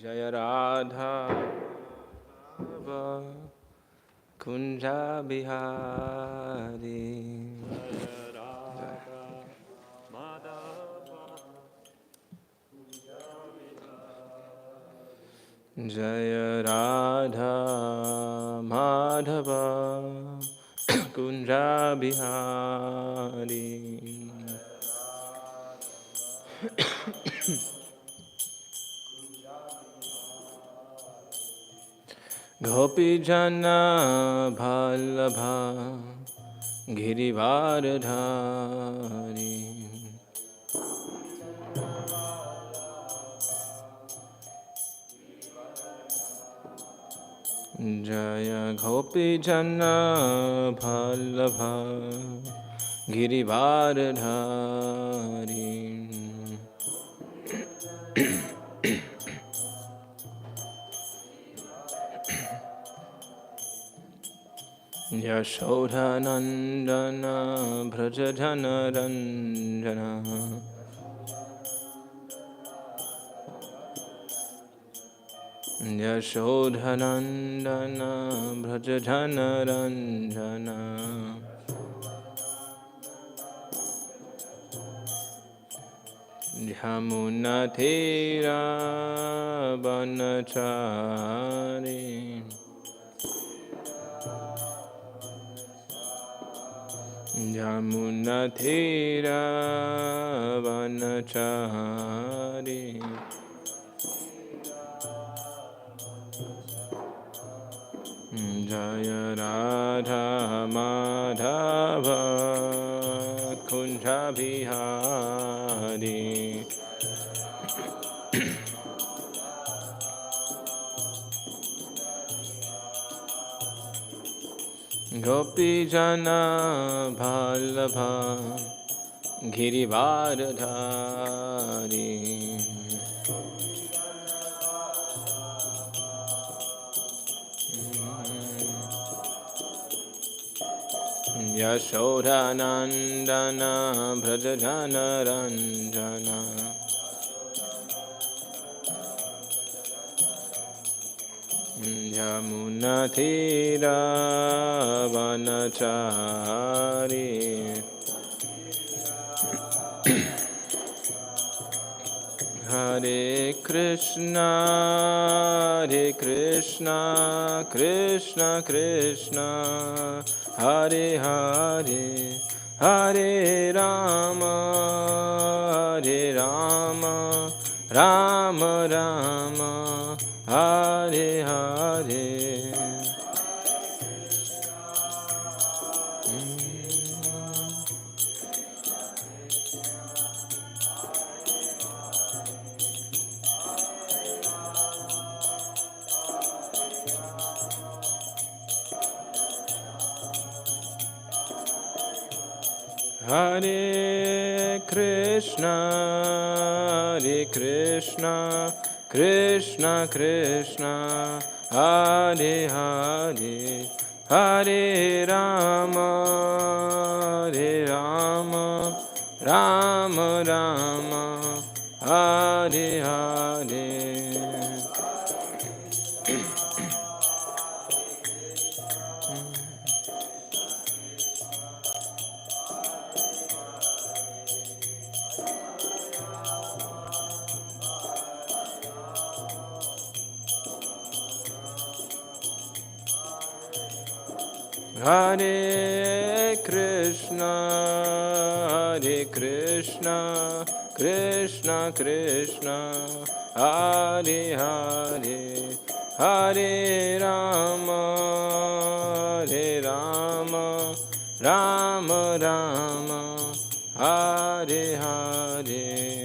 Jaya Radha Kunja Bihari. Jaya Radha Madhava Kunja Bihari. Gopi Jana Bhallabha Girivardhari. Jaya Gopi Jana Bhallabha Girivardhari. Yashodha Nandana Brajadhana Ranjana. Yashodha Nandana Brajadhana Ranjana. Yamuna Thira Banachari. Yamuna Thira Banachari. Jaya Radha Madhava Kunja Bihari. Gopi Jana Bhallabha Girivardhari. Yashodha Nandana Brajadhana Ranjana. Yamuna Thira Vanachari. Hare Krishna, Hare Krishna, Krishna Krishna, Hare Hare, Hare Rama, Hare Rama, Rama Rama, Hare Hare. Hare Krishna, Hare Krishna, Krishna Krishna, Hare Hare, Hare Rama, Hare Rama, Rama Rama, Hare Hare. Hare Krishna, Hare Krishna, Krishna Krishna, Hare Hare, Hare Rama, Hare Rama, Rama Rama, Hare Hare.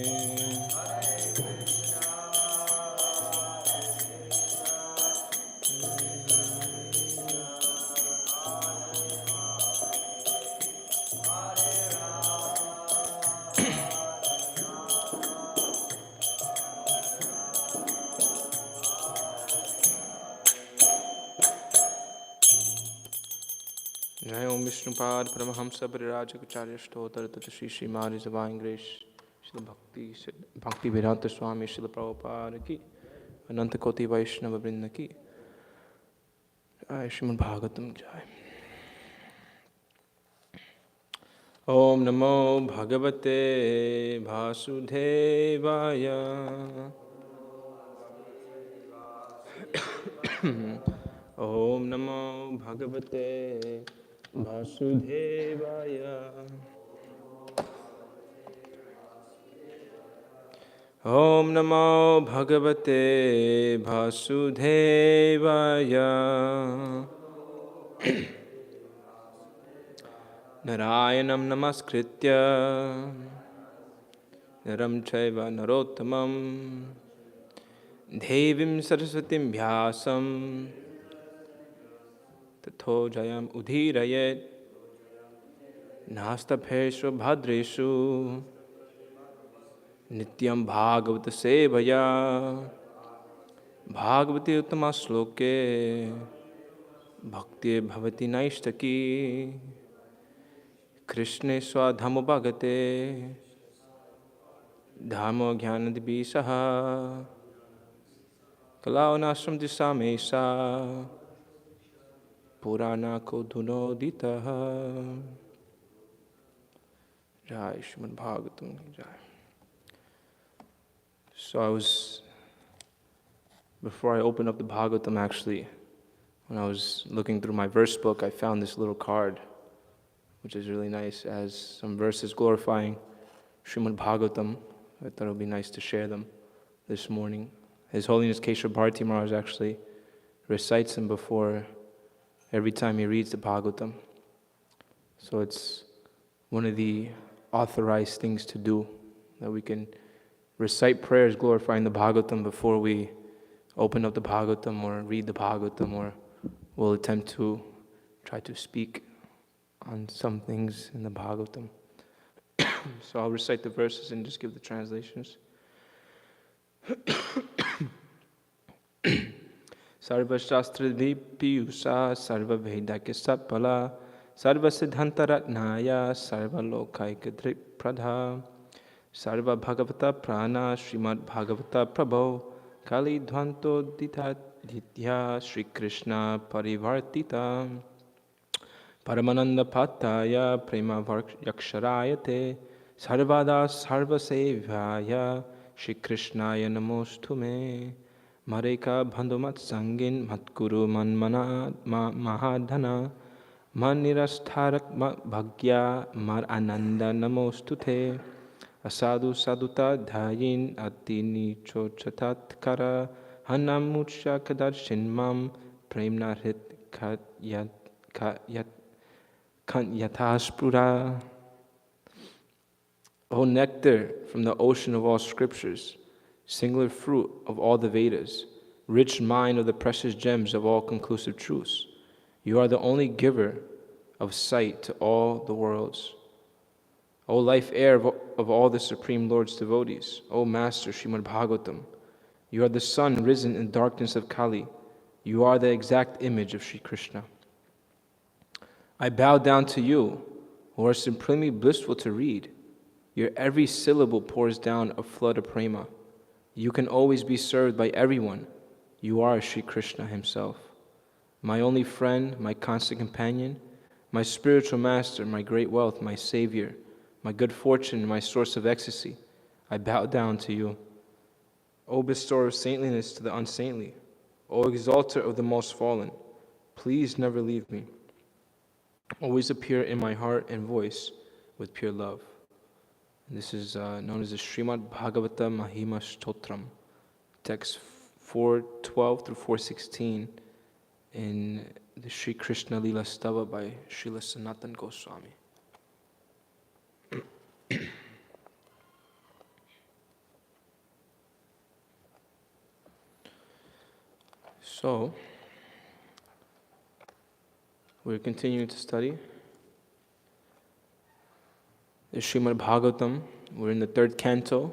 Jai Om Vishnupad Paramahamsa Parirajakacharya Stotra Tata Shri Śrimad Divine Grace Srila Bhakti Vedanta Swami Srila Prabhupada Ki Ananta Koti Vaishnava Vrinda ki Jai. Śrimad Bhāgavatam Jai. Om Namo Bhagavate Vasudevaya. Om Namo Bhagavate Vasudevaya. Om Namo Bhagavate Vasudevaya. Narayanam Namaskritya Naram Chaiva Narottamam Devim Saraswatim Vyasam Tato Jayam Udhirayet Nastapeshu Bhadreshu Nityam Bhagavata Sevaya Bhagavati Uttama Sloke Bhakti Bhavati Naishtaki Krishne Swadhamo Bhagate Dhammo Jnanadibhisaha Kalaunashram Disamesa Purana Kodhunoditaha. Jai Śrimad Bhāgavatam Jai. So before I opened up the Bhagavatam, actually, when I was looking through my verse book, I found this little card, which is really nice. It has some verses glorifying Śrimad Bhāgavatam. I thought it would be nice to share them this morning. His Holiness Keshav Bharati Maharaj actually recites them before every time he reads the Bhagavatam. So it's one of the authorized things to do, that we can recite prayers glorifying the Bhagavatam before we open up the Bhagavatam or read the Bhagavatam, or we'll attempt to try to speak on some things in the Bhagavatam. So I'll recite the verses and just give the translations. Sarva Shastradhi Piyusa Sarva Vedake Satpala Sarva Siddhanta Ratnaya Sarva Lokaika Drik Pradha Sarva Bhagavata Prana Śrimad Bhagavata Prabho Kali Dhvanto Ditya Shri Krishna Parivartita Paramananda Pataya Prema Yaksharayate Sarvada Sarva Sevaya Shri Krishnaya Namostume Mareka Bandhumat Sangin Matkuru Manmana Mahadhana Manirastharak Bhagya Mar Ananda Namostute Asadu Saduta Dhayin Atini Chochatatkara Hanamucha Kadarshinmam Premna Hrit Yataspura. O nectar from the ocean of all scriptures, singular fruit of all the Vedas, rich mine of the precious gems of all conclusive truths, you are the only giver of sight to all the worlds. O life air of all the Supreme Lord's devotees, O Master Śrimad Bhāgavatam, you are the sun risen in darkness of Kali. You are the exact image of Sri Krishna. I bow down to you, who are supremely blissful to read. Your every syllable pours down a flood of prema. You can always be served by everyone. You are Sri Krishna himself. My only friend, my constant companion, my spiritual master, my great wealth, my savior, my good fortune, my source of ecstasy, I bow down to you. O bestower of saintliness to the unsaintly, O exalter of the most fallen, please never leave me. Always appear in my heart and voice with pure love. And this is known as the Śrimad Bhāgavata Mahima Stotram, text 412 through 416 in the Sri Krishna Lila Stava by Srila Sanatana Goswami. So, we're continuing to study the Śrimad Bhāgavatam. We're in the third canto,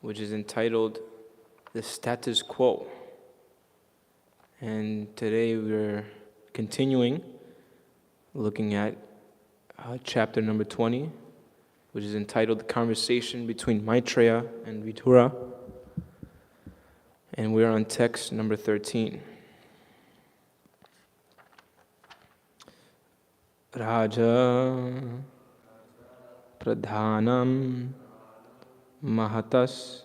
which is entitled The Status Quo. And today we're continuing looking at chapter number 20, which is entitled The Conversation Between Maitreya and Vidura. And we're on text number 13. Raja Pradhanam Mahatas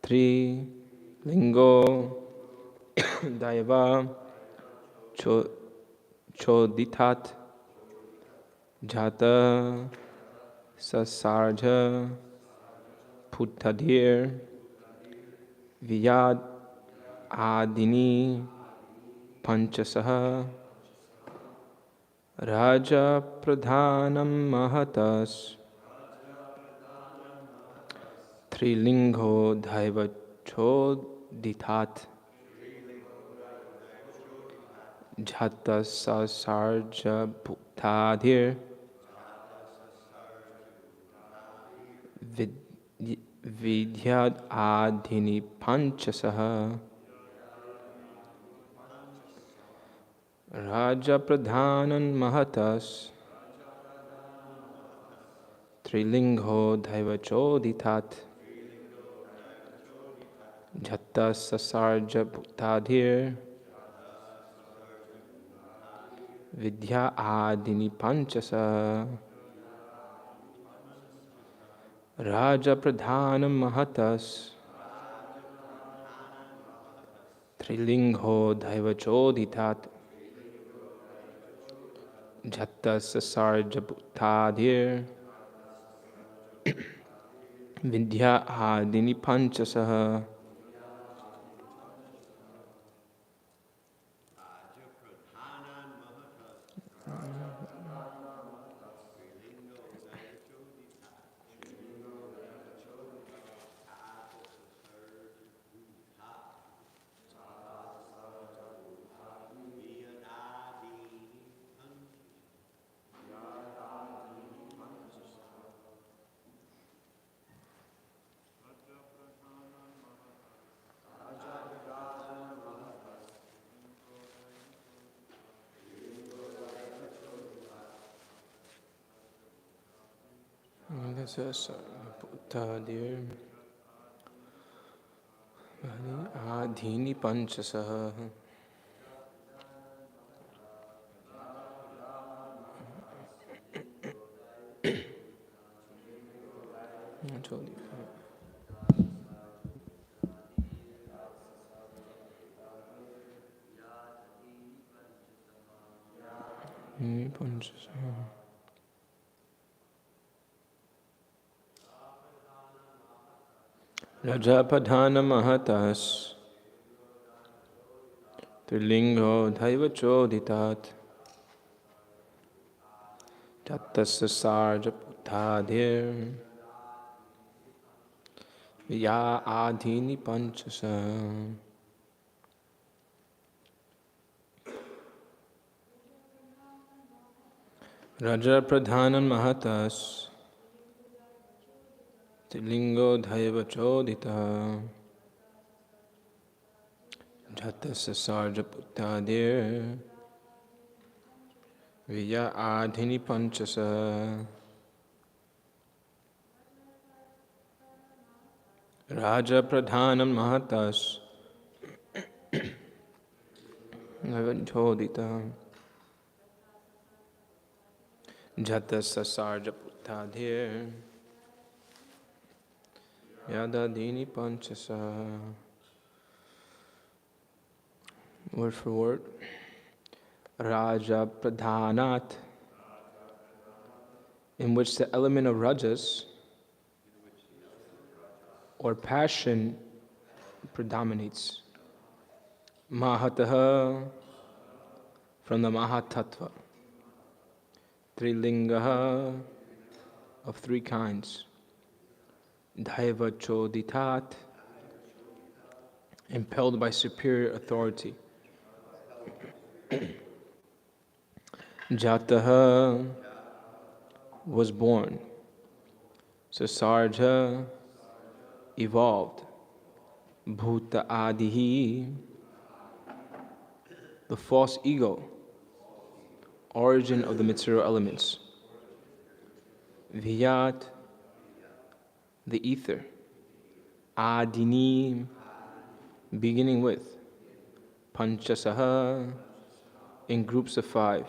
Tri Lingo Daiva Choditat Jata Sasarja Puttadir Vyad Adini Panchasaha Raja Pradhanam Mahatas Trilingo Dhaiva Choditat Jata Sasarja Puttadir Vidyad Adhini Panchasaha Raja Pradhanan Mahatas Trilingo Dhaiva Choditat Jata Sasarja Puttadir Vidya Adini Panchasa Raja Pradhanam Mahatas Trilingo Dhaiva Choditat Jata Sasarja Puttadir Vidya Adini Panchasaha. Puttadir Adhini Panchasaha. Rajapadhana Mahatas Trilingo Dhaiva Choditat Jatasasarja Puttadir Ya Adhini Panchasa. Raja Pradhanan Mahatas Trilingo Dhaiva Chodita Jatasasarja Puttadir Viya Adhini Panchasa. Raja Pradhanam Mahatas Dhaiva Chodita Jatasasarja Puttadir Yadadini Panchasa. Word for word. Raja Pradhanat, in which the element of rajas or passion predominates. Mahataha, from the Mahatattva. Trilingaha, of three kinds. Dhaiva Choditat, impelled by superior authority. Jataha, was born. Sasarja, evolved. Bhuta Adihi, the false ego, origin of the material elements. Vyat, the ether. Adini, beginning with Panchasaha, in groups of 5.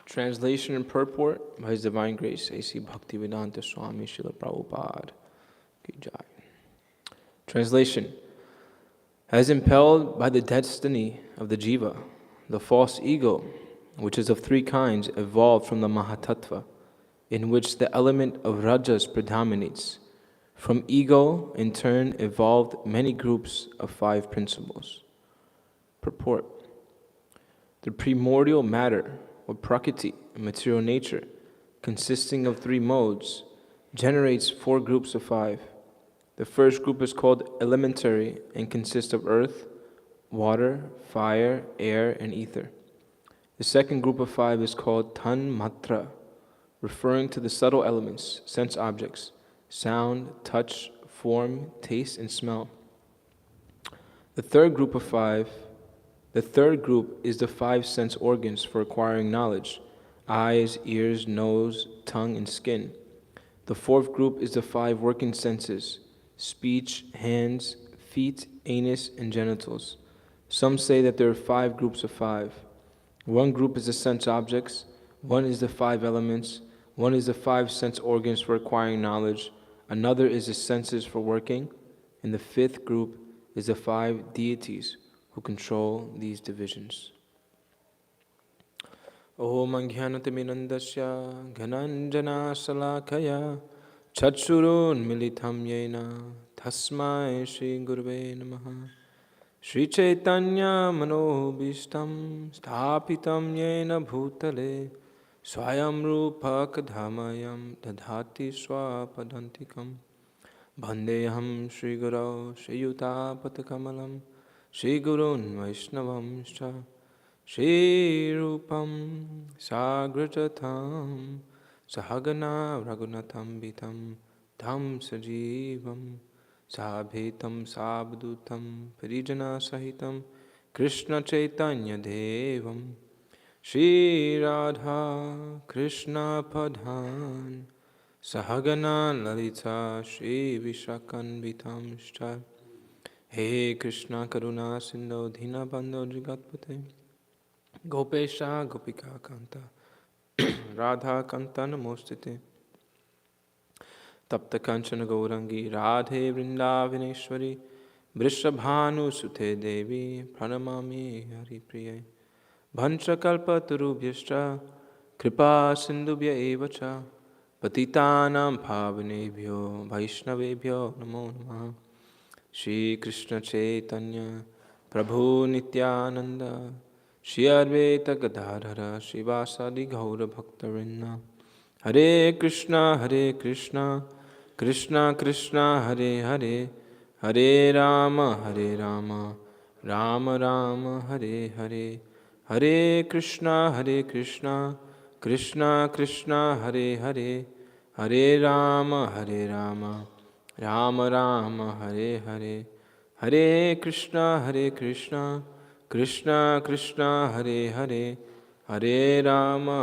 Translation and purport by His Divine Grace, A.C. Bhaktivedanta Swami Srila Prabhupada Ki Jai. Translation. As impelled by the destiny of the jiva, the false ego, which is of 3 kinds, evolved from the Mahatattva, in which the element of rajas predominates. From ego, in turn, evolved many groups of 5 principles. Purport. The primordial matter, or prakriti, material nature, consisting of 3 modes, generates 4 groups of 5. The first group is called elementary and consists of earth, water, fire, air, and ether. The second group of 5 is called tan matra, referring to the subtle elements, sense objects, sound, touch, form, taste, and smell. The third group is the 5 sense organs for acquiring knowledge: eyes, ears, nose, tongue, and skin. The fourth group is the 5 working senses: speech, hands, feet, anus, and genitals. Some say that there are 5 groups of 5. One group is the sense objects, one is the 5 elements, one is the 5 sense organs for acquiring knowledge, another is the senses for working, and the 5th group is the 5 deities who control these divisions. Om Jnanatimirandasya Ghananjana Salakaya Chakshurun Militam Yena Tasmai Shri Gurave Namaha Shri Chaitanya Manobishtam Sthapitam Yena Bhutale Swayam Rupak Dhamayam Dadhati Swapadantikam Bandeham Shri Guru Shri Yutapatakamalam Shri Gurun Vaishnavam Shra Shri Rupam Sagrajatam Sahagana Raghunatam Vitam Dham Sajivam Sabhetam Sabdutam Parijana Sahitam Krishna Chaitanya Devam Shri Radha Krishna Padhan Sahagana Lalita Shri Vishakan Vitam Shcha He Krishna Karuna Sindhu Dina Bandho Jagatpate Gopesha Gopika Kanta Radha Kanta Namostite Tapta Kanchana Gaurangi Radhe Vrindavaneshwari Vrishabhanu Sute Devi Pranamami Hari Priye Bhanchakalpa Tarubhyascha Kripa Sindhubhya Evacha Patitanam Bhavanebhyo Vaishnavebhyo Namo Namaha Shri Krishna Chaitanya Prabhu Nityananda Shri Advaita Gadadhara Shivasadi Gaura Bhaktarinda Hare Krishna Krishna Krishna Hare Hare Hare Rama Rama Rama Hare Hare Hare Krishna Krishna Krishna Hare Hare Hare Rama Rama Rama Hare Hare Hare Krishna Krishna Krishna Hare Hare Hare Rama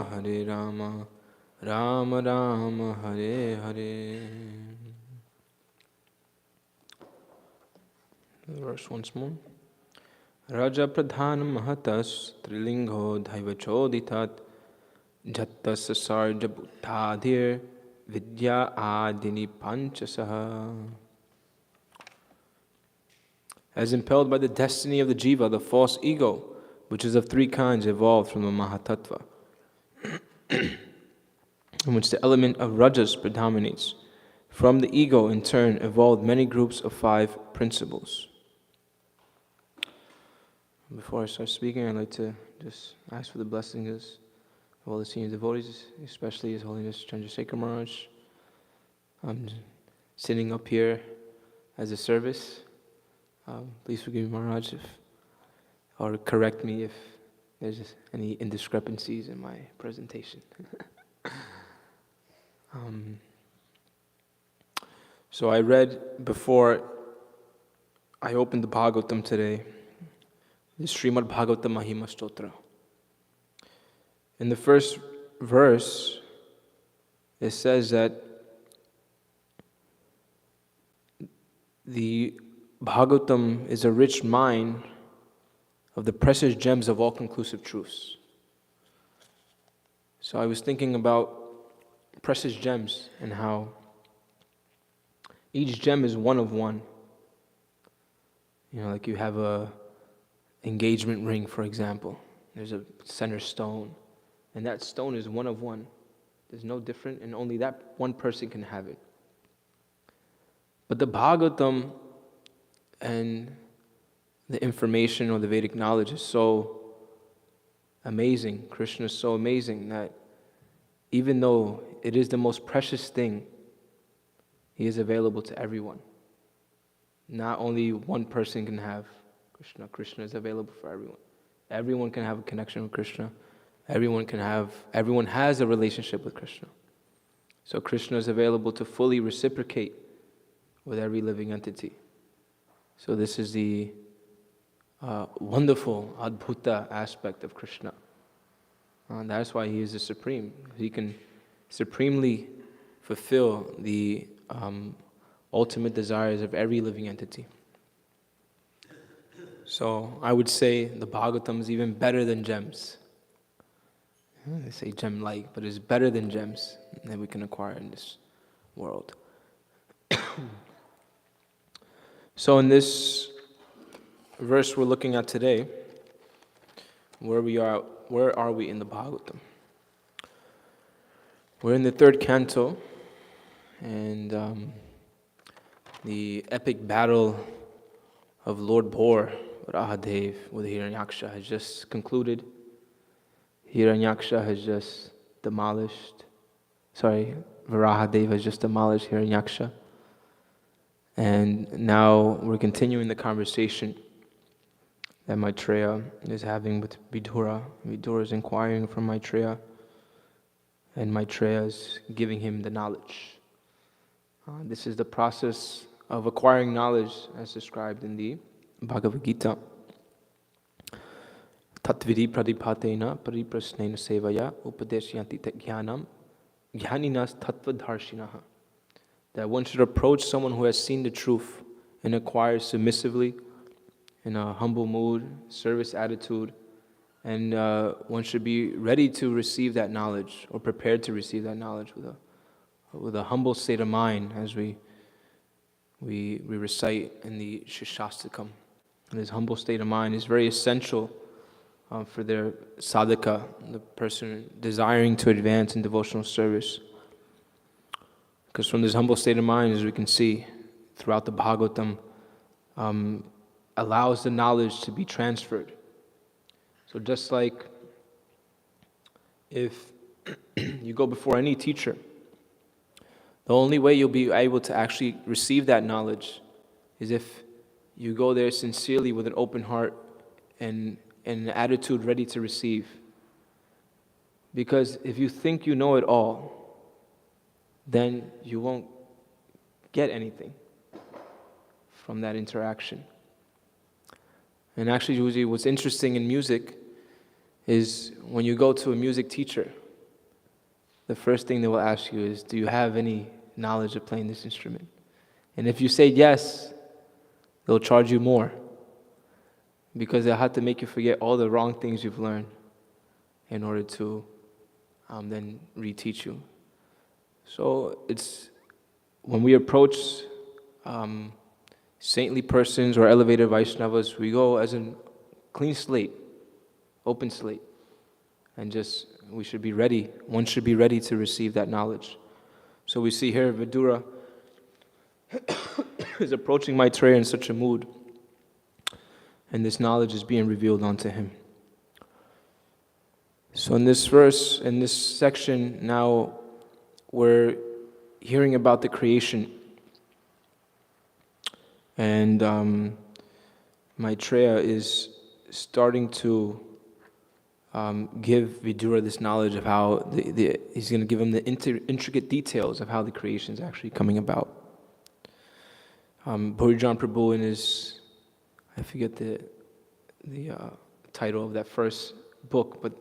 Rama Rama Hare Hare. The verse once more. Raja Pradhan Mahatas Trilingo Daivachodhitat Jattas Sarja Bhuttadhir Vidya Adini Panchasaha. As impelled by the destiny of the jiva, the false ego, which is of 3 kinds, evolved from the Mahatattva, in which the element of rajas predominates. From the ego, in turn, evolved many groups of 5 principles. Before I start speaking, I'd like to just ask for the blessings of all the senior devotees, especially His Holiness Chandrasekhar Maharaj. I'm sitting up here as a service. Please forgive me, Maharaj, or correct me if there's any indiscrepancies in my presentation. So I read before I opened the Bhāgavatam today, the Śrimad Bhāgavatam Mahima Stotra. In the first verse, it says that the Bhāgavatam is a rich mine of the precious gems of all conclusive truths. So I was thinking about precious gems and how each gem is one of one. Like you have a engagement ring, for example. There's a center stone, and that stone is one of one. There's no different, and only that one person can have it. But the Bhāgavatam and the information or the Vedic knowledge is so amazing. Krishna is so amazing that even though it is the most precious thing, He is available to everyone. Not only one person can have Krishna. Krishna is available for everyone. Everyone can have a connection with Krishna. Everyone has a relationship with Krishna. So Krishna is available to fully reciprocate with every living entity. So this is the wonderful, adbhuta aspect of Krishna. That's why He is the Supreme. He can supremely fulfill the ultimate desires of every living entity. So I would say the Bhāgavatam is even better than gems. They say gem-like, but it's better than gems that we can acquire in this world. So in this verse we're looking at today, where are we in the Bhāgavatam? We're in the 3rd canto, and the epic battle of Lord Bhor, Varahadev, with Hiranyaksha has just concluded. Hiranyaksha has just demolished, Varahadev has just demolished Hiranyaksha. And now we're continuing the conversation that Maitreya is having with Vidura. Vidura is inquiring from Maitreya, and Maitreya is giving him the knowledge. This is the process of acquiring knowledge as described in the Bhagavad Gita. Tatvidi pradipatena pariprasnena sevaya upadeshyanti jnanam jnaninas tattvadharshinaha. That one should approach someone who has seen the truth and acquire submissively, in a humble mood, service attitude, and one should be ready to receive that knowledge, or prepared to receive that knowledge with a humble state of mind, as we recite in the Shishastakam. And this humble state of mind is very essential for their sadhaka, the person desiring to advance in devotional service. Because from this humble state of mind, as we can see throughout the Bhagavatam, allows the knowledge to be transferred. So just like if you go before any teacher, the only way you'll be able to actually receive that knowledge is if you go there sincerely with an open heart and an attitude ready to receive. Because if you think you know it all, then you won't get anything from that interaction. And actually, usually what's interesting in music is when you go to a music teacher, the first thing they will ask you is, do you have any knowledge of playing this instrument? And if you say yes, they'll charge you more, because they'll have to make you forget all the wrong things you've learned in order to then reteach you. So it's when we approach saintly persons or elevated Vaishnavas, we go as a clean slate, open slate, and we should be ready. One should be ready to receive that knowledge. So we see here Vidura is approaching Maitreya in such a mood, and this knowledge is being revealed unto him. So in this verse, in this section, now we're hearing about the creation. And Maitreya is starting to give Vidura this knowledge of how he's going to give him the intricate details of how the creation is actually coming about. Bhurijan Prabhu in his, I forget the title of that first book, but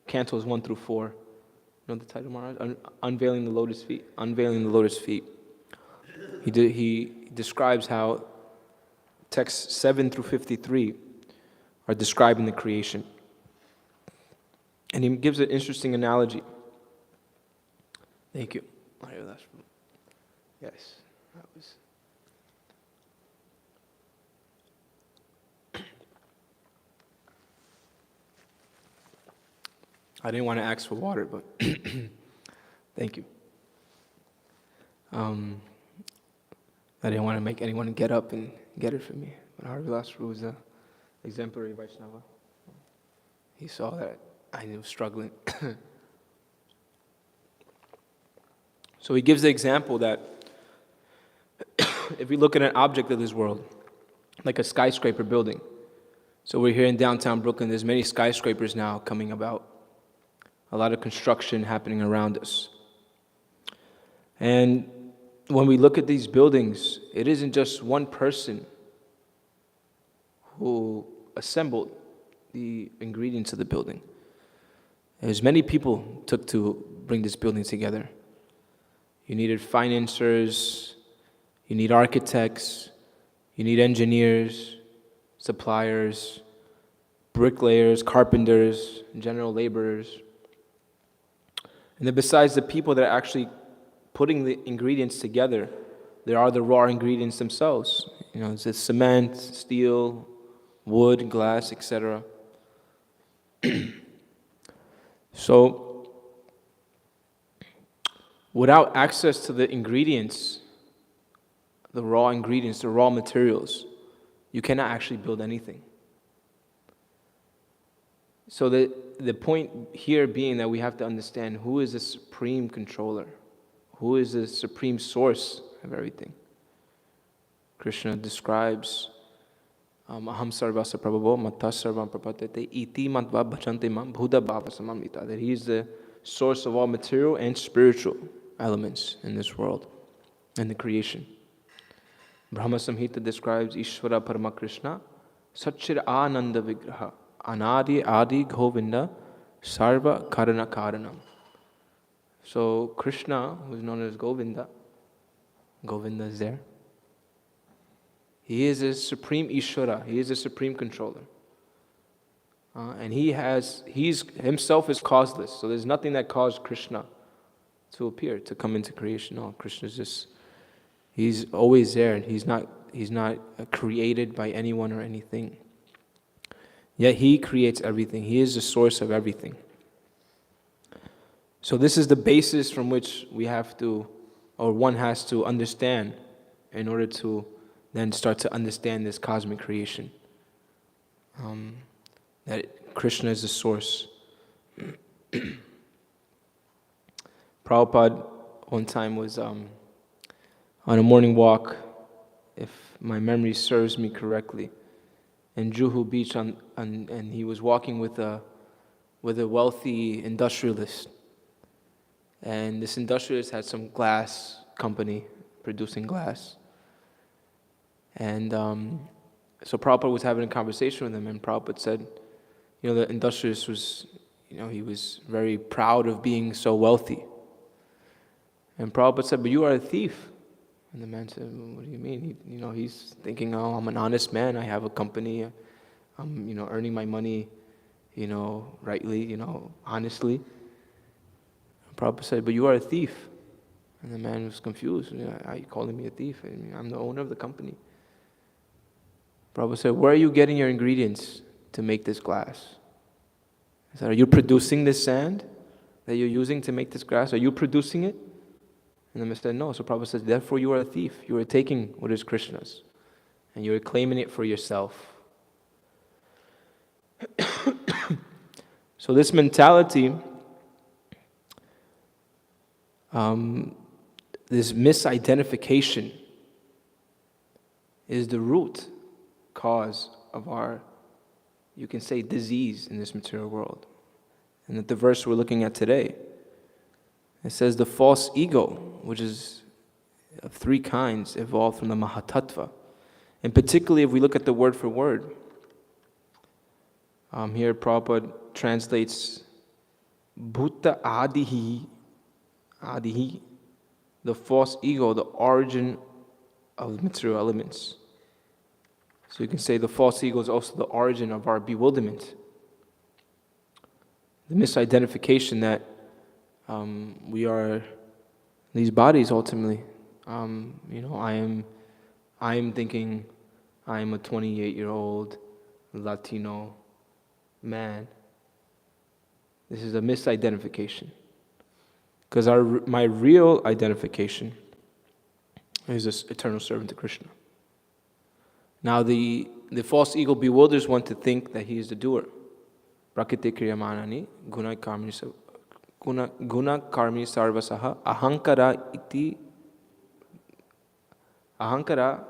cantos 1 through 4. You know the title, Maharaj? Unveiling the Lotus Feet. Unveiling the Lotus Feet. He describes how texts 7 through 53 are describing the creation. And he gives an interesting analogy. Thank you. Yes, that was. I didn't want to ask for water, but thank you. I didn't want to make anyone get up and get it for me. But Harivilas was an exemplary Vaishnava. He saw that I was struggling. So he gives the example that if we look at an object of this world, like a skyscraper building. So we're here in downtown Brooklyn, there's many skyscrapers now coming about. A lot of construction happening around us. And when we look at these buildings, it isn't just one person who assembled the ingredients of the building. There's many people took to bring this building together. You needed financiers, you need architects, you need engineers, suppliers, bricklayers, carpenters, general laborers. And then besides the people that are actually putting the ingredients together, there are the raw ingredients themselves. It's the cement, steel, wood, glass, etc. So, without access to the ingredients, the raw ingredients, the raw materials, you cannot actually build anything. So the point here being that we have to understand who is the supreme controller, who is the supreme source of everything. Krishna describes aham sarvasya prabhavo matta sarvam prapatete iti matva bhajante mam bhuda bhava samamita, that he is the source of all material and spiritual elements in this world and the creation. Brahma Samhita describes Ishvara Parama Krishna Satchir Ananda Vigraha Anadi Adi Govinda Sarva Karana Karanam. So Krishna, who is known as Govinda is there. He is a supreme Ishvara, he is a supreme controller. And he's himself is causeless, so there's nothing that caused Krishna to appear, to come into creation. No, Krishna's just, he's always there, and he's not created by anyone or anything. Yet he creates everything. He is the source of everything. So this is the basis from which we have to, or one has to understand in order to then start to understand this cosmic creation. That Krishna is the source. Prabhupada one time was on a morning walk, if my memory serves me correctly, in Juhu Beach, and he was walking with a wealthy industrialist. And this industrialist had some glass company producing glass. And so Prabhupada was having a conversation with him, and Prabhupada said, the industrialist was, he was very proud of being so wealthy. And Prabhupada said, but you are a thief. And the man said, well, what do you mean? He's thinking, oh, I'm an honest man, I have a company, I'm, earning my money, rightly, honestly. And Prabhupada said, but you are a thief. And the man was confused. Are you calling me a thief? I'm the owner of the company. Prabhupada said, where are you getting your ingredients to make this glass? He said, are you producing this sand that you're using to make this glass? Are you producing it? And the man said, no. So Prabhupada says, therefore you are a thief. You are taking what is Krishna's, and you are claiming it for yourself. So this mentality, this misidentification, is the root cause of our, you can say, disease in this material world. And that the verse we're looking at today, it says the false ego, which is of three kinds, evolved from the Mahatattva. And particularly if we look at the word for word, here Prabhupada translates Bhuta Adihi, the false ego, the origin of material elements. So you can say the false ego is also the origin of our bewilderment. The misidentification that we are these bodies ultimately. I am thinking I am a 28-year-old Latino man. This is a misidentification. Because my real identification is this eternal servant to Krishna. Now the false ego bewilders one to think that he is the doer. Prakriti kriyamanani guna karmi sarvasaha ahankara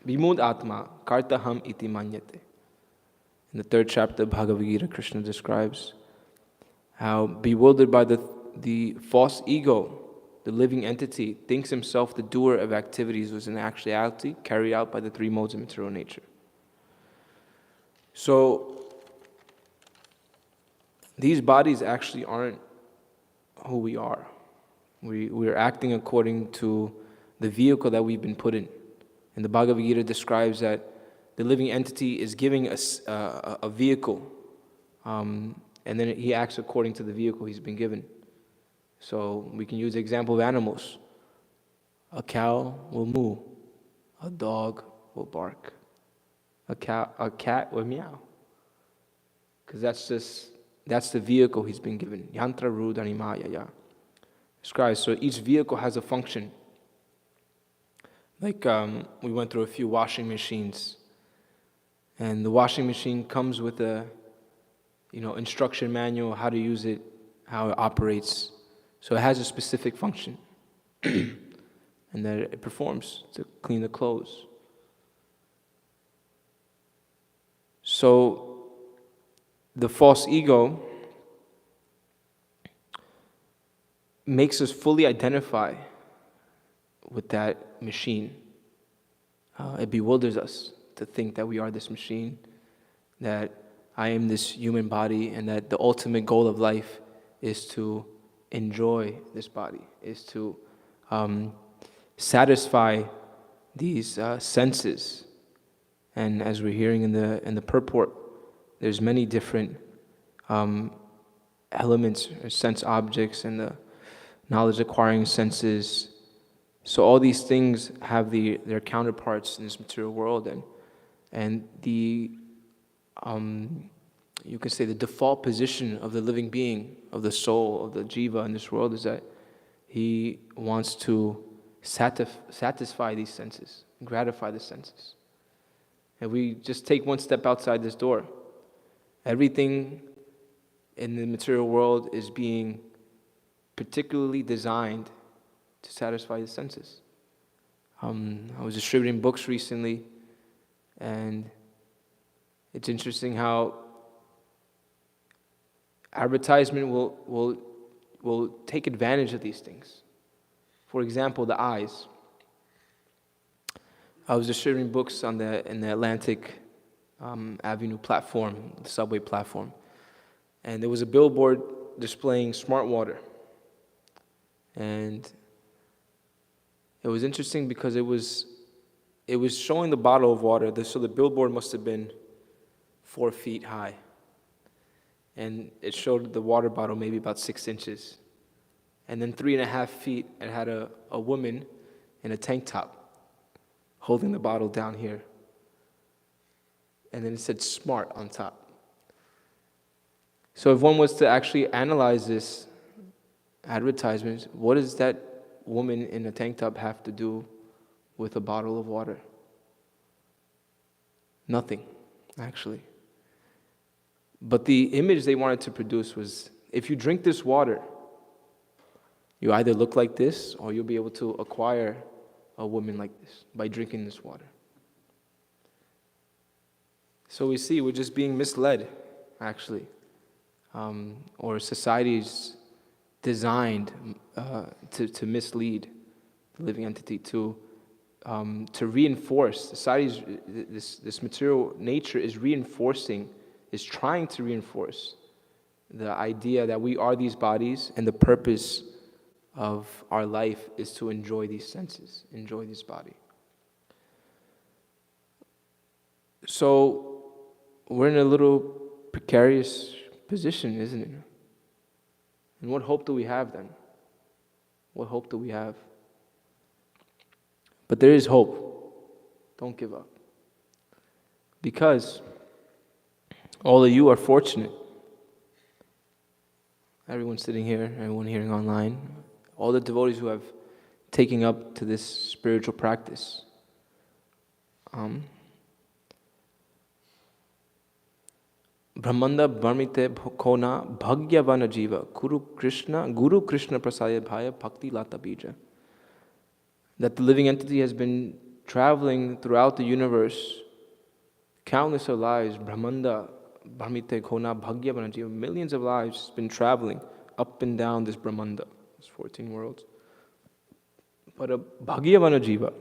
vimud atma kartaham iti manyate. In the 3rd chapter of Bhagavad Gita, Krishna describes how bewildered by the false ego, the living entity, thinks himself the doer of activities was in actuality carried out by the 3 modes of material nature. So, these bodies actually aren't who we are. We're acting according to the vehicle that we've been put in. And the Bhagavad Gita describes that the living entity is giving us a vehicle, and then he acts according to the vehicle he's been given. So we can use the example of animals. A cow will moo. A dog will bark. A cat will meow. Because that's the vehicle he's been given. Yantra rudanimaya. Describes. So each vehicle has a function. Like we went through a few washing machines. And the washing machine comes with a instruction manual, how to use it, how it operates. So it has a specific function, and that it performs to clean the clothes. So the false ego makes us fully identify with that machine. It bewilders us to think that we are this machine, that I am this human body, and that the ultimate goal of life is to enjoy this body, is to satisfy these senses. And as we're hearing in the purport, there's many different elements or sense objects and the knowledge acquiring senses. So all these things have their counterparts in this material world, and the you could say the default position of the living being, of the soul, of the jiva in this world is that he wants to satisfy these senses, gratify the senses. And we just take one step outside this door. Everything in the material world is being particularly designed to satisfy the senses. I was distributing books recently, and it's interesting how advertisement will take advantage of these things. For example, the eyes. I was distributing books in the Atlantic Avenue platform, the subway platform, and there was a billboard displaying smart water. And it was interesting because it was showing the bottle of water, so the billboard must have been 4 feet high. And it showed the water bottle maybe about 6 inches. And then 3.5 feet, it had a woman in a tank top holding the bottle down here. And then it said smart on top. So if one was to actually analyze this advertisement, what does that woman in a tank top have to do with a bottle of water? Nothing, actually. But the image they wanted to produce was, if you drink this water, you either look like this or you'll be able to acquire a woman like this by drinking this water. So we see we're just being misled, actually. Or society's designed to mislead the living entity, to reinforce. Society's, this material nature is trying to reinforce the idea that we are these bodies, and the purpose of our life is to enjoy these senses, enjoy this body. So we're in a little precarious position, isn't it? And what hope do we have then? What hope do we have? But there is hope. Don't give up. Because all of you are fortunate. Everyone sitting here, everyone hearing online, all the devotees who have taken up to this spiritual practice. Brahmanda Bharmite Kona Bhagyavana Jiva Guru Krishna Prasaya Bhaya Bhakti Lata Bija. That the living entity has been traveling throughout the universe, countless of lives, Brahmanda Bharmite Kona Bhagyavana Jiva, millions of lives been traveling up and down this Brahmanda, these 14 worlds. But a Bhagyavana Jiva,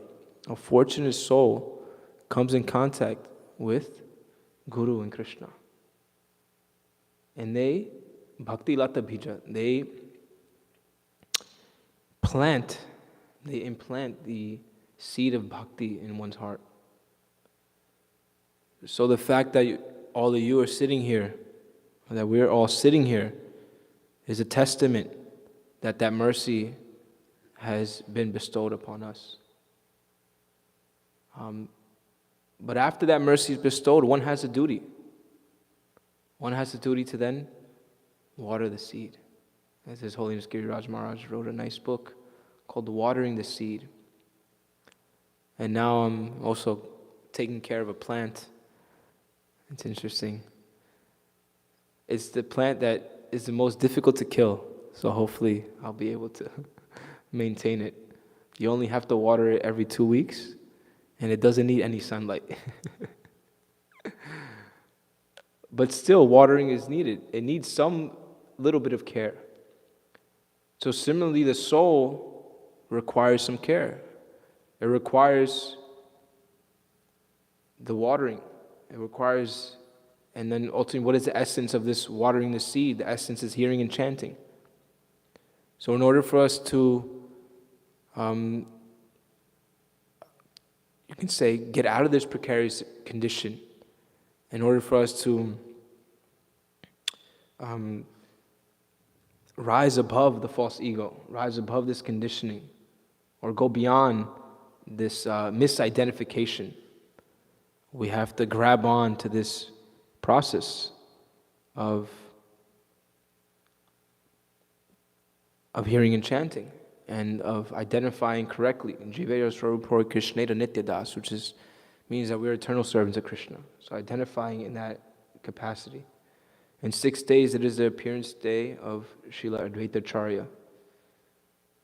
a fortunate soul, comes in contact with Guru and Krishna. And they, Bhakti Lata Bija, they implant the seed of bhakti in one's heart. So the fact that all of you are sitting here, or that we're all sitting here, is a testament that that mercy has been bestowed upon us. But after that mercy is bestowed, one has a duty. One has the duty to then water the seed. As His Holiness Giriraj Maharaj wrote a nice book called Watering the Seed. And now I'm also taking care of a plant. It's interesting. It's the plant that is the most difficult to kill. So hopefully I'll be able to maintain it. You only have to water it every 2 weeks, and it doesn't need any sunlight. But still, watering is needed. It needs some little bit of care. So similarly, the soul requires some care. It requires the watering. It requires, and then ultimately, what is the essence of this watering the seed? The essence is hearing and chanting. So in order for us to, you can say, get out of this precarious condition, in order for us to rise above the false ego, rise above this conditioning, or go beyond this misidentification, we have to grab on to this process of hearing and chanting, and of identifying correctly. Jiveya Swarupur Krishneta Nityadas, which means that we're eternal servants of Krishna. So identifying in that capacity. In 6 days, it is the appearance day of Srila Advaita Acharya.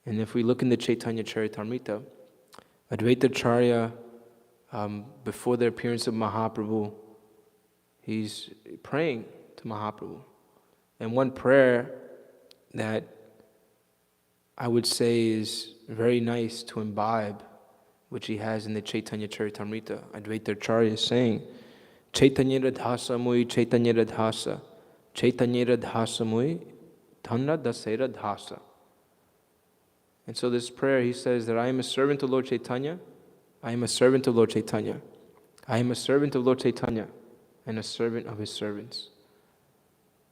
And if we look in the Chaitanya Charitamrita, Advaita Acharya, before the appearance of Mahaprabhu, he's praying to Mahaprabhu. And one prayer that I would say is very nice to imbibe, which he has in the Chaitanya Charitamrita, Advaita Acharya is saying, Chaitanya Radhasa Mui Chaitanya Radhasa, Chaitanya Radhasa Mui Dhanna Dasera Dhasa. And so this prayer, he says that I am a servant of Lord Chaitanya, I am a servant of Lord Chaitanya, I am a servant of Lord Chaitanya, and a servant of his servants.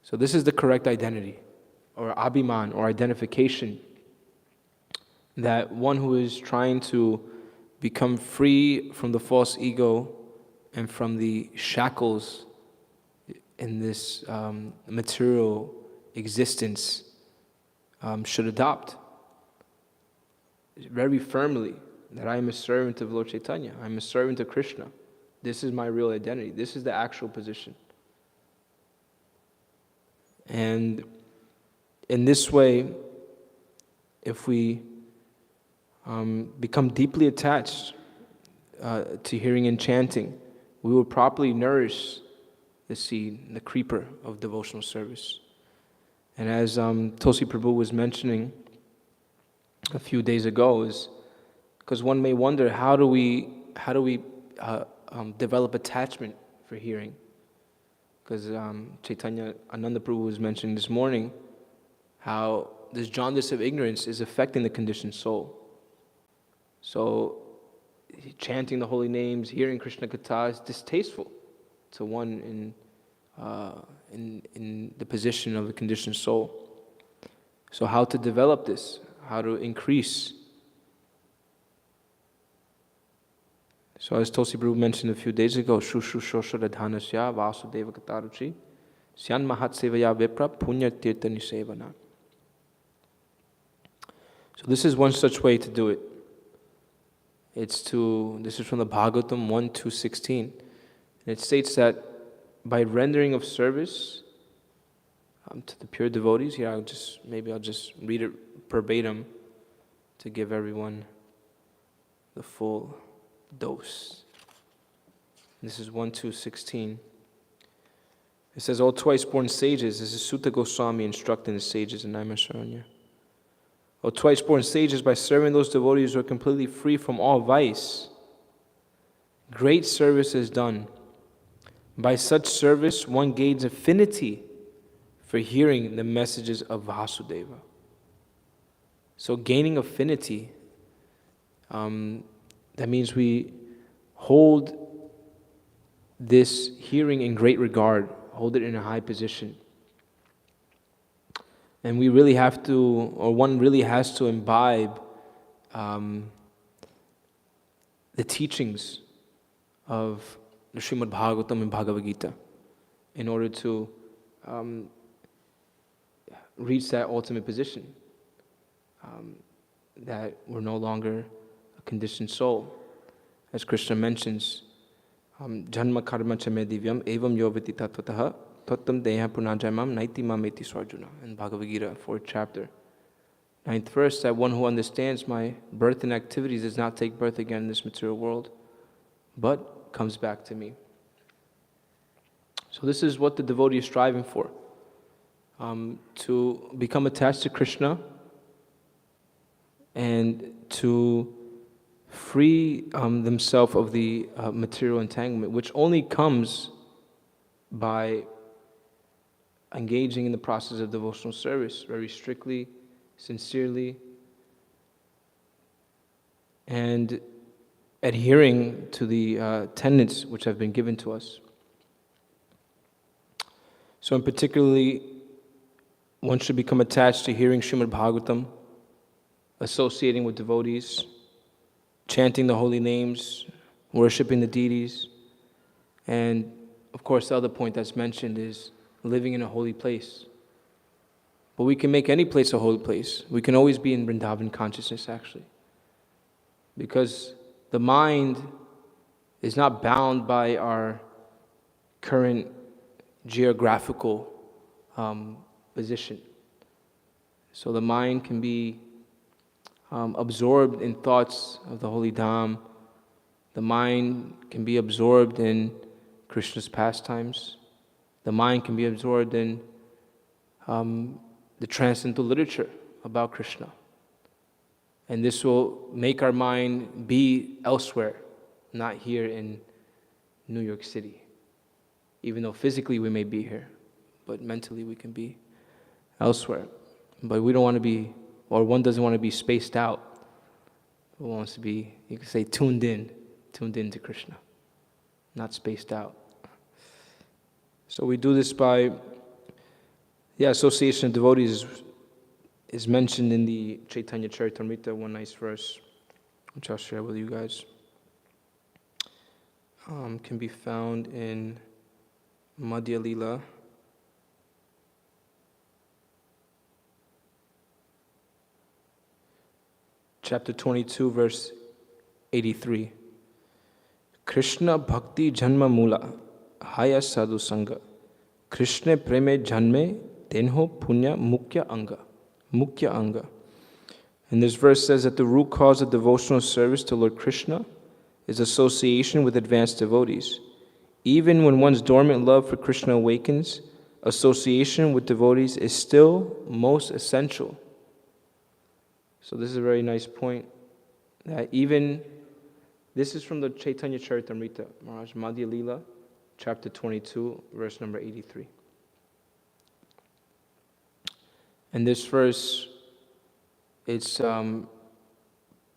So this is the correct identity, or abhiman, or identification, that one who is trying to become free from the false ego and from the shackles in this material existence should adopt very firmly, that I am a servant of Lord Chaitanya, I am a servant of Krishna. This is my real identity. This is the actual position. And in this way, if we become deeply attached to hearing and chanting, we will properly nourish the seed, the creeper of devotional service. And as Tosi Prabhu was mentioning a few days ago, is because one may wonder, how do we develop attachment for hearing? Because Chaitanya Ananda Prabhu was mentioning this morning how this jaundice of ignorance is affecting the conditioned soul. So chanting the holy names, hearing Krishna Katha is distasteful. to one in the position of a conditioned soul. So how to develop this? How to increase? So as Tulsi Prabhu mentioned a few days ago, Shushu Shoshara Dhanasya Vasudeva Kataruchi Syan Mahat Sevaya Vipra Punya Tirtha Nisevana. So this is one such way to do it. This is from the Bhāgavatam 1:2-16. And it states that by rendering of service to the pure devotees, here I'll just read it verbatim to give everyone the full dose. This is 1:2-16. It says, all twice-born sages, this is Sutta Goswami instructing the sages in Naimisharanya. O twice-born sages, by serving those devotees who are completely free from all vice, great service is done. By such service, one gains affinity for hearing the messages of Vasudeva. So gaining affinity, that means we hold this hearing in great regard, hold it in a high position. And we really have to, or one really has to imbibe the teachings of the Śrimad Bhāgavatam and Bhagavad Gita in order to reach that ultimate position, that we're no longer a conditioned soul. As Krishna mentions, Janma karma cha me divyam evam yovati tattvataha tattam deha punajamam naiti mameti swarjuna in Bhagavad Gita, 4th chapter. 9th verse, that one who understands my birth and activities does not take birth again in this material world, but comes back to me. So this is what the devotee is striving for, to become attached to Krishna and to free themselves of the material entanglement, which only comes by engaging in the process of devotional service very strictly, sincerely, and adhering to the tenets which have been given to us. So in particularly, one should become attached to hearing Śrimad Bhāgavatam, associating with devotees, chanting the holy names, worshipping the deities, and of course the other point that's mentioned is living in a holy place. But we can make any place a holy place. We can always be in Vrindavan consciousness, actually, because the mind is not bound by our current geographical position. So the mind can be absorbed in thoughts of the holy Dham. The mind can be absorbed in Krishna's pastimes. The mind can be absorbed in the transcendental literature about Krishna. And this will make our mind be elsewhere, not here in New York City. Even though physically we may be here, but mentally we can be elsewhere. But we don't want to be, or one doesn't want to be spaced out. One wants to be, you could say, tuned in to Krishna, not spaced out. So we do this by, association of devotees is mentioned in the Chaitanya Charitamrita, one nice verse, which I'll share with you guys. Can be found in Madhya Lila, chapter 22, verse 83. Krishna bhakti janma mula haya sadhu sangha. Krishna preme janme tenho punya mukhya anga. And this verse says that the root cause of devotional service to Lord Krishna is association with advanced devotees. Even when one's dormant love for Krishna awakens, association with devotees is still most essential. So this is a very nice point, that even, this is from the Chaitanya Charitamrita, Maharaj, Madhya Lila, chapter 22, verse number 83. And this verse, it's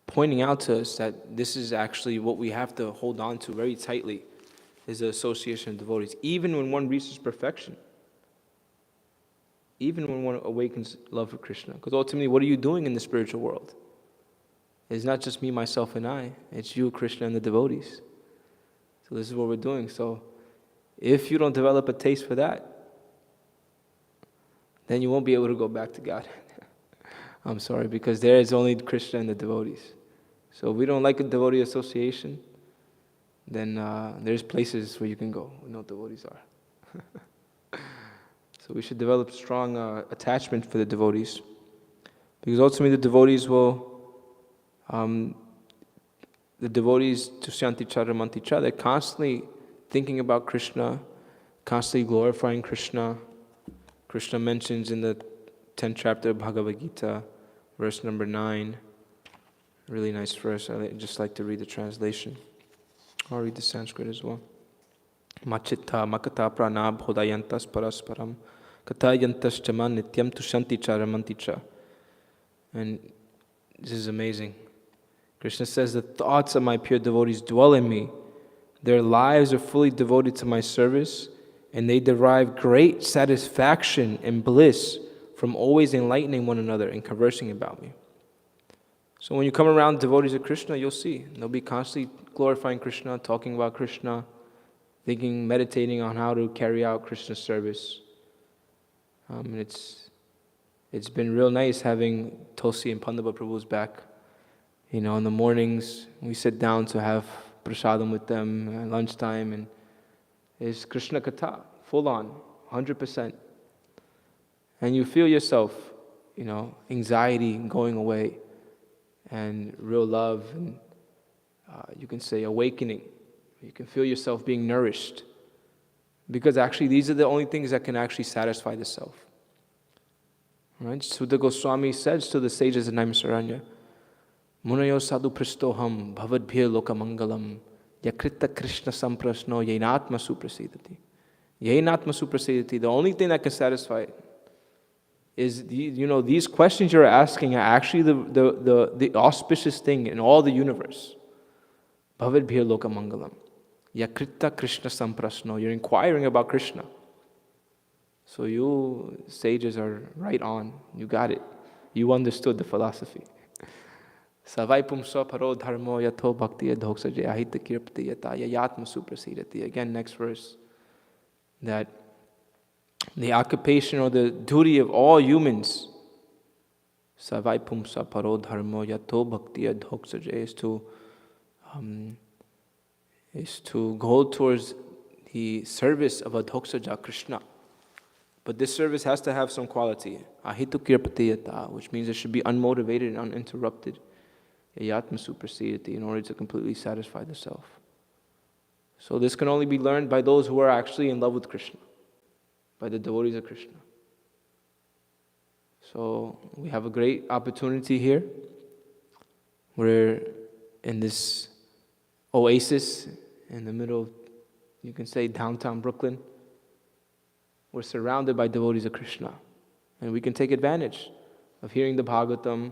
pointing out to us that this is actually what we have to hold on to very tightly, is the association of devotees. Even when one reaches perfection, even when one awakens love for Krishna. Because ultimately, what are you doing in the spiritual world? It's not just me, myself, and I. It's you, Krishna, and the devotees. So this is what we're doing. So if you don't develop a taste for that, then you won't be able to go back to God. I'm sorry, because there is only Krishna and the devotees. So if we don't like a devotee association, then there's places where you can go where no devotees are. So we should develop strong attachment for the devotees, because ultimately the devotees to Shanti Charamanticha, they're constantly thinking about Krishna, constantly glorifying Krishna. Krishna mentions in the 10th chapter of Bhagavad Gita, verse number 9, really nice verse. I just like to read the translation. I'll read the Sanskrit as well. Machitta makata prana bhodayantas parasparam katayantas chaman nityam tushanti charamanticha. And this is amazing. Krishna says, the thoughts of my pure devotees dwell in me. Their lives are fully devoted to my service, and they derive great satisfaction and bliss from always enlightening one another and conversing about me. So when you come around devotees of Krishna, you'll see. They'll be constantly glorifying Krishna, talking about Krishna, thinking, meditating on how to carry out Krishna's service. It's been real nice having Tulsi and Pandava Prabhus back. In the mornings, we sit down to have prasadam with them at lunchtime, and it's Krishna Katha, full on, 100%. And you feel yourself, anxiety going away, and real love, and you can say awakening. You can feel yourself being nourished, because actually these are the only things that can actually satisfy the self. Right? Sudha Goswami says to the sages in Naimisaranya, Munayo sadhu pristoham bhavadbhir lokamangalam yakrita krishna samprasno yainatma suprasidati. Yainatma suprasidati. The only thing that can satisfy it is, these questions you're asking are actually the auspicious thing in all the universe. Bhavadbhir lokamangalam yakrita krishna samprasno. You're inquiring about Krishna. So you sages are right on. You got it. You understood the philosophy. Savaipum swaparo dharmo yato bhakti adhoksaje ahita kirpati yata yayatma suprasidati. Again, next verse. That the occupation or the duty of all humans, Savaipum swaparo dharmo yato bhakti adhoksaje, is to go towards the service of Adhoksaja Krishna. But this service has to have some quality. Ahitu kirpatiyata, which means it should be unmotivated and uninterrupted. Yatma suprasidati, in order to completely satisfy the self. So this can only be learned by those who are actually in love with Krishna, by the devotees of Krishna. So we have a great opportunity here. We're in this oasis in the middle of, you can say, downtown Brooklyn. We're surrounded by devotees of Krishna, and we can take advantage of hearing the Bhāgavatam,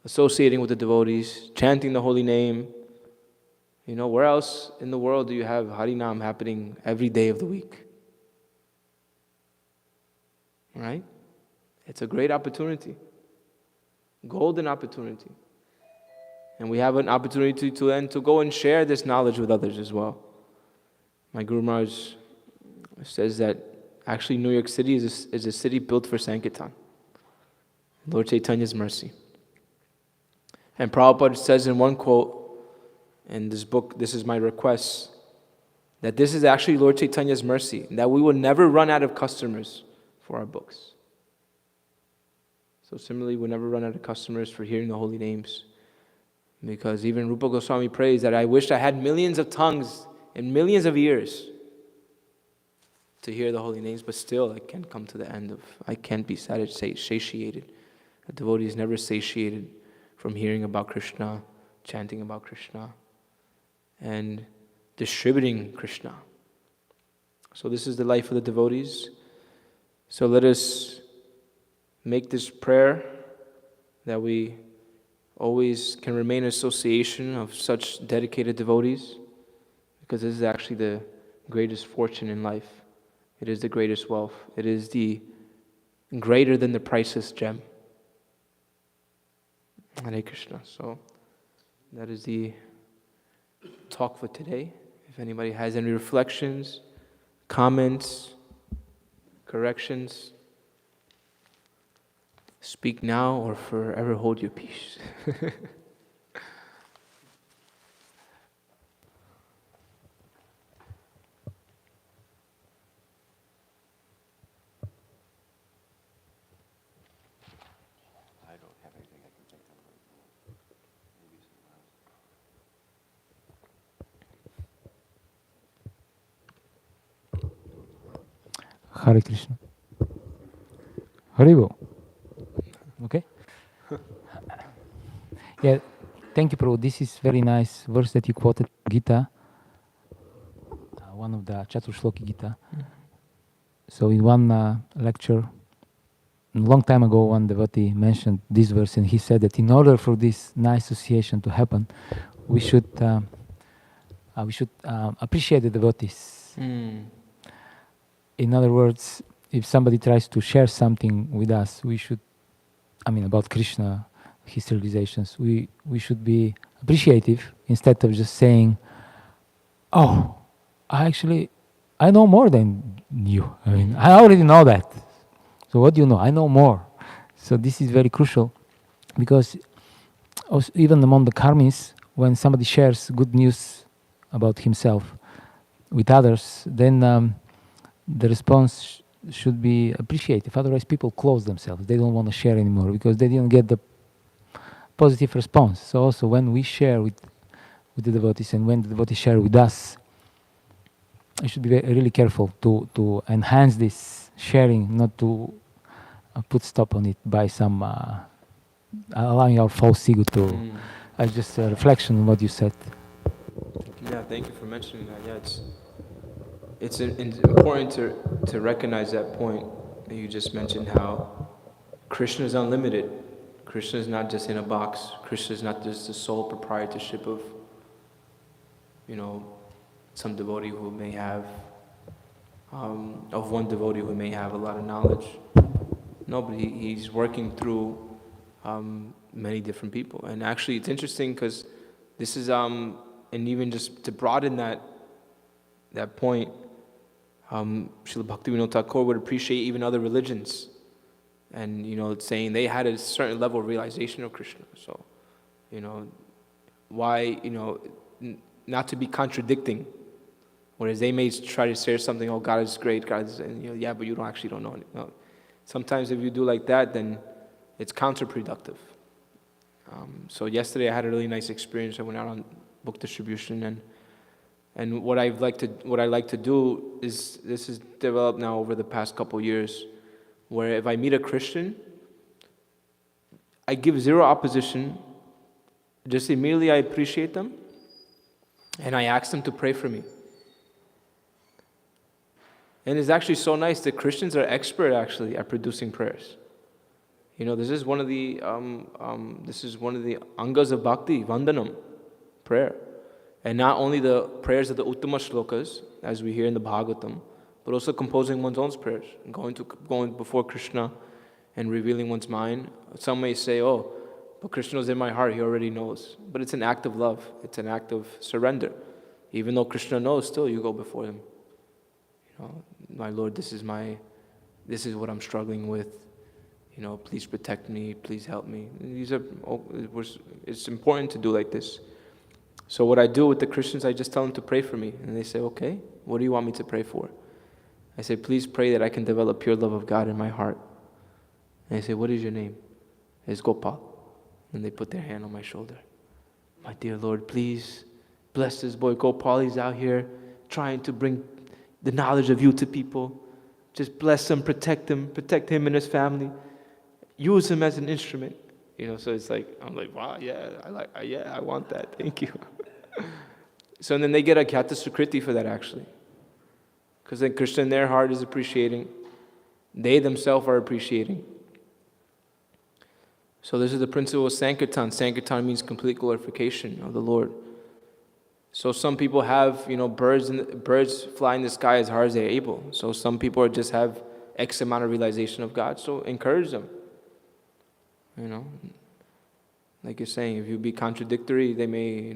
associating with the devotees, chanting the holy name. Where else in the world do you have Harinam happening every day of the week? Right? It's a great opportunity, golden opportunity. And we have an opportunity to go and share this knowledge with others as well. My Guru Maharaj says that actually New York City is a city built for Sankirtan, Lord Chaitanya's mercy. And Prabhupada says in one quote in this book, This Is My Request, that this is actually Lord Chaitanya's mercy, that we will never run out of customers for our books. So similarly, we'll never run out of customers for hearing the holy names. Because even Rupa Goswami prays that I wish I had millions of tongues and millions of ears to hear the holy names, but still I can't come to the end of, I can't be satiated. A devotee is never satiated from hearing about Krishna, chanting about Krishna, and distributing Krishna. So this is the life of the devotees. So let us make this prayer that we always can remain in association of such dedicated devotees, because this is actually the greatest fortune in life. It is the greatest wealth. It is the greater than the priceless gem. Hare Krishna. So that is the talk for today. If anybody has any reflections, comments, corrections, speak now or forever hold your peace. Hare Krishna. Haribo. Okay? Yeah, thank you, Prabhu. This is very nice verse that you quoted, Gita, one of the Chaturshloki Gita. So in one lecture, a long time ago, one devotee mentioned this verse, and he said that in order for this nice association to happen, we should appreciate the devotees. In other words, if somebody tries to share something with us, we should, about Krishna, his realizations, we should be appreciative instead of just saying, oh, I know more than you. I already know that. So what do you know? I know more. So this is very crucial, because also even among the karmis, when somebody shares good news about himself with others, then the response should be appreciative. Otherwise, people close themselves. They don't want to share anymore because they didn't get the positive response. So also when we share with the devotees, and when the devotees share with us, I should be really careful to enhance this sharing, not to put stop on it by some allowing our false ego to. Just a reflection on what you said. Yeah, thank you for mentioning that. Yeah, it's important to recognize that point that you just mentioned, how Krishna is unlimited. Krishna is not just in a box. Krishna is not just the sole proprietorship of, some devotee who may have, of one devotee who may have a lot of knowledge. No, but he's working through many different people. And actually it's interesting because this is, and even just to broaden that point, Srila Bhaktivinoda Thakur would appreciate even other religions. And, it's saying they had a certain level of realization of Krishna. So, why, not to be contradicting. Whereas they may try to say something, oh, God is great, God is, and, yeah, but you don't know it. No. Sometimes if you do like that, then it's counterproductive. So yesterday I had a really nice experience. I went out on book distribution, and what I like to do is, this has developed now over the past couple years, where if I meet a Christian, I give zero opposition, just immediately I appreciate them, and I ask them to pray for me. And it's actually so nice that Christians are expert actually at producing prayers. This is one of the angas of bhakti, vandanam, prayer. And not only the prayers of the uttama shlokas, as we hear in the Bhāgavatam, but also composing one's own prayers, going before Krishna and revealing one's mind. Some may say, oh, but Krishna is in my heart, he already knows. But it's an act of love, it's an act of surrender. Even though Krishna knows, still you go before him. My Lord, this is what I'm struggling with. Please protect me, please help me. It's important to do like this. So what I do with the Christians, I just tell them to pray for me. And they say, okay, what do you want me to pray for? I say, please pray that I can develop pure love of God in my heart. And they say, what is your name? It's Gopal. And they put their hand on my shoulder. My dear Lord, please bless this boy Gopal. He's out here trying to bring the knowledge of you to people. Just bless him, protect him and his family. Use him as an instrument. So it's like, I'm like, wow, yeah, I want that, thank you. So then they get a Kyata Sukriti for that actually. Because then Krishna in their heart is appreciating. They themselves are appreciating. So this is the principle of Sankirtan. Sankirtan means complete glorification of the Lord. So some people have, birds fly in the sky as hard as they're able. So some people just have X amount of realization of God. So encourage them. Like you're saying, if you be contradictory, they may,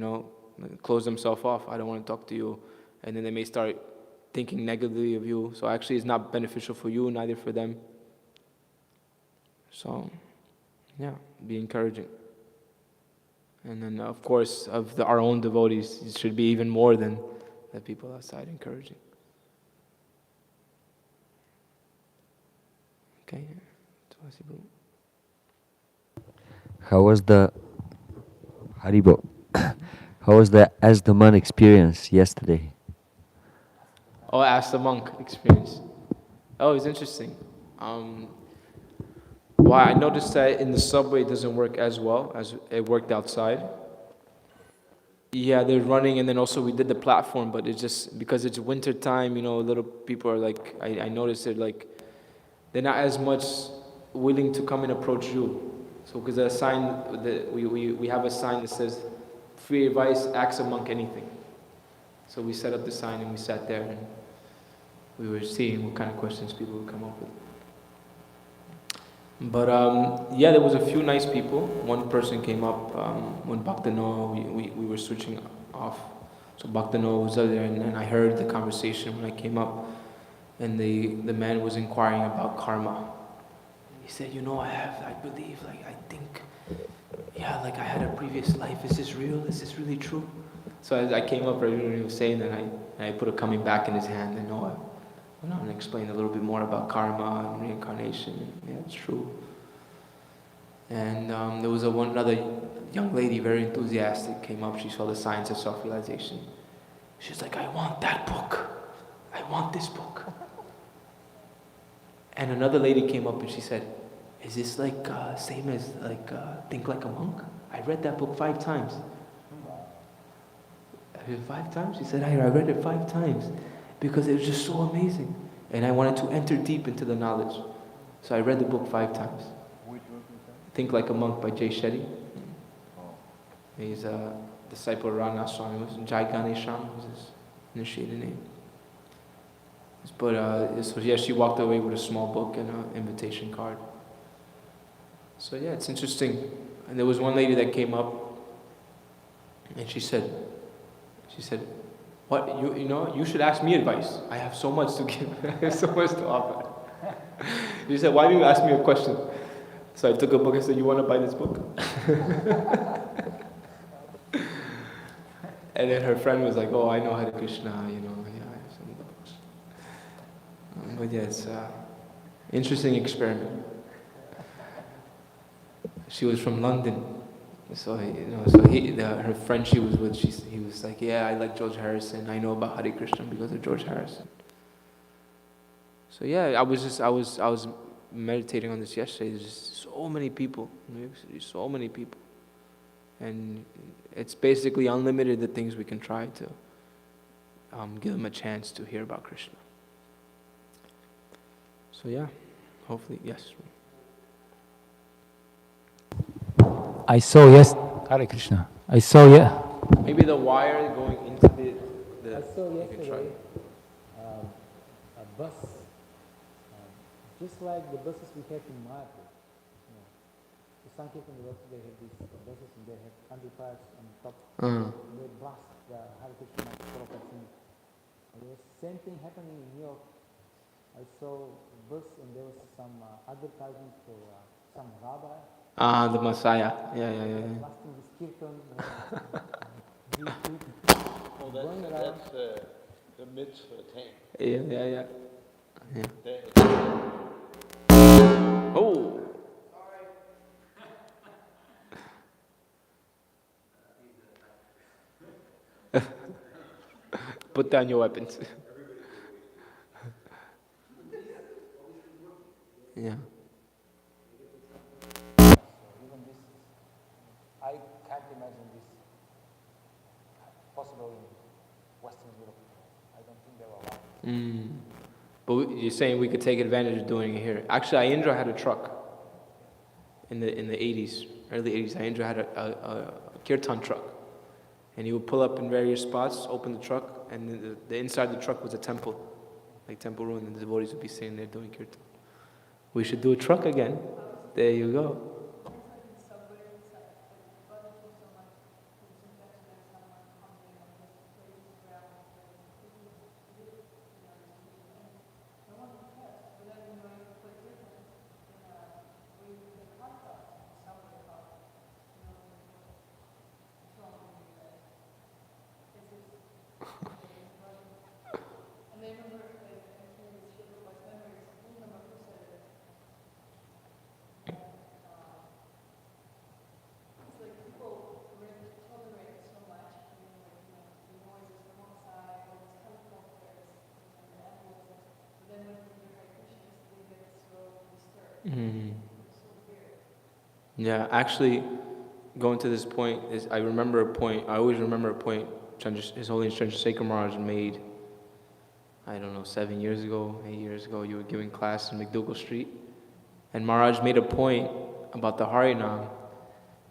close themselves off. I don't want to talk to you. And then they may start thinking negatively of you. So actually it's not beneficial for you, neither for them. So, yeah, be encouraging. And then, of course, our own devotees, it should be even more than the people outside encouraging. Okay. How was the Haribo? How was the As the Monk experience yesterday? Oh, Ask the Monk experience. Oh, it was interesting. I noticed that in the subway it doesn't work as well as it worked outside. Yeah, they're running, and then also we did the platform, but it's just because it's winter time, little people are like, I noticed they're not as much willing to come and approach you. So because the sign, we have a sign that says, free advice, ask a monk anything. So we set up the sign and we sat there and we were seeing what kind of questions people would come up with. But there was a few nice people. One person came up when Bhaktanoa, we were switching off. So Bhaktanoa was there, and I heard the conversation when I came up, and the man was inquiring about karma. He said, I believe, I think, I had a previous life. Is this real? Is this really true? So as I came up, right when he was saying that, I put a coming back in his hand, and and explained a little bit more about karma and reincarnation. Yeah, it's true. And there was another young lady, very enthusiastic, came up. She saw the Science of Self-Realization. She's like, I want that book. I want this book. And another lady came up and she said, is this same as Think Like a Monk? I read that book 5 times. I read 5 times? She said, I read it 5 times because it was just so amazing. And I wanted to enter deep into the knowledge. So I read the book 5 times. Which book is that? Think Like a Monk by Jay Shetty. He's a disciple of Rana Swami. Jai Ganeshan was his initiated name. But she walked away with a small book and an invitation card. So it's interesting. And there was one lady that came up, and she said, "What you should ask me advice. I have so much to give. I have so much to offer." She said, "Why don't you ask me a question?" So I took a book and said, "You want to buy this book?" And then her friend was like, "Oh, I know Hare Krishna, I have some of the books." But it's an interesting experiment. She was from London, so her friend she was with, he was like, "Yeah, I like George Harrison. I know about Hare Krishna because of George Harrison." So I was meditating on this yesterday. There's just so many people in New York City, so many people, and it's basically unlimited the things we can try to give them a chance to hear about Krishna. So hopefully, yes. I saw Hare Krishna. Maybe the wire going into the I saw you can try. yesterday a bus, just like the buses we have in Mayapur. The Sankirtan devotees, they have these buses and they have amplifiers on top. And they blast the Hare Krishna Prabhupada singing. And the same thing happening in New York. I saw a bus and there was some advertisement for some rabbi. The Messiah. Yeah. Blasting this kirtan. That's the mitzvah thing. Yeah. Oh. Put down your weapons. Yeah. Even this, I can't imagine this possible in Western Europe. I don't think they were allowed. But you're saying we could take advantage of doing it here. Actually, Ayendra had a truck in the 80s, early 80s. Ayendra had a kirtan truck. And he would pull up in various spots, open the truck, and the inside the truck was a temple, like temple room, and the devotees would be sitting there doing kirtan. We should do a truck again. There you go. Yeah, actually, going to this point is I remember a point. I always remember a point His Holiness Chandrasekhar Maharaj made. I don't know, 7 years ago, 8 years ago. You were giving class in McDougall Street, and Maharaj made a point about the Harinam.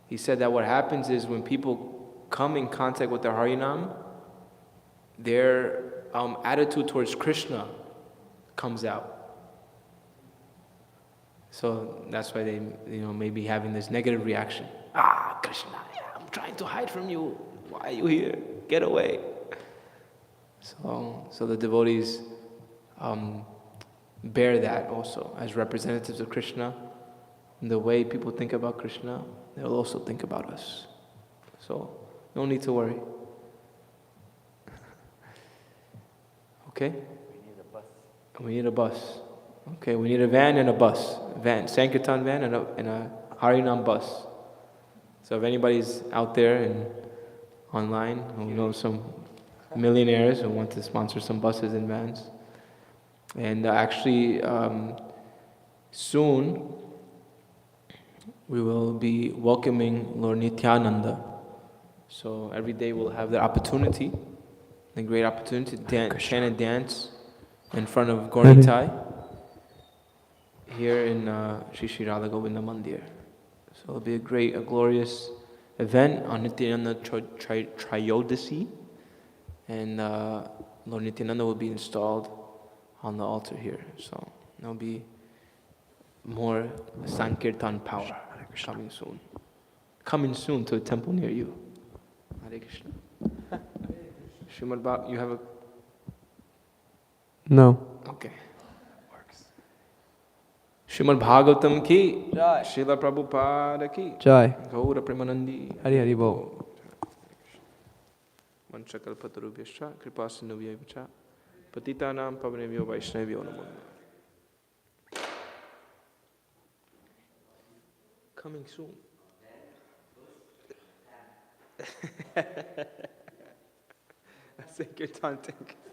He said that what happens is when people come in contact with the Harinam, their attitude towards Krishna comes out. So that's why they, may be having this negative reaction. Krishna, I'm trying to hide from you. Why are you here? Get away. So the devotees bear that also as representatives of Krishna. And the way people think about Krishna, they'll also think about us. So no need to worry. Okay? We need a bus. Okay, we need a van and a bus. Sankirtan van and a Harinam bus. So if anybody's out there and online who knows some millionaires who want to sponsor some buses and vans. And actually, soon we will be welcoming Lord Nityananda. So every day we'll have the opportunity, the great opportunity to chant and dance in front of Gauritai here in Sri Sri Radha Govinda Mandir. So it'll be a glorious event on Nityananda Trayodasi, and Lord Nityananda will be installed on the altar here. So there'll be more Sankirtan power coming soon. Coming soon to a temple near you. Hare Krishna. Śrimad Bhāgavatam, you have a... No. Okay. Śrimad Bhāgavatam ki, Srila Prabhupada ki, Jai. Gaura Premanandi. Hari Hari Bol. Manchakalpatarubhyascha, Kripasindubhyayvacha, Patitanam Pavanebhyo Vaishnavyo Namo Namaha. Coming soon. Sankirtan, thank you.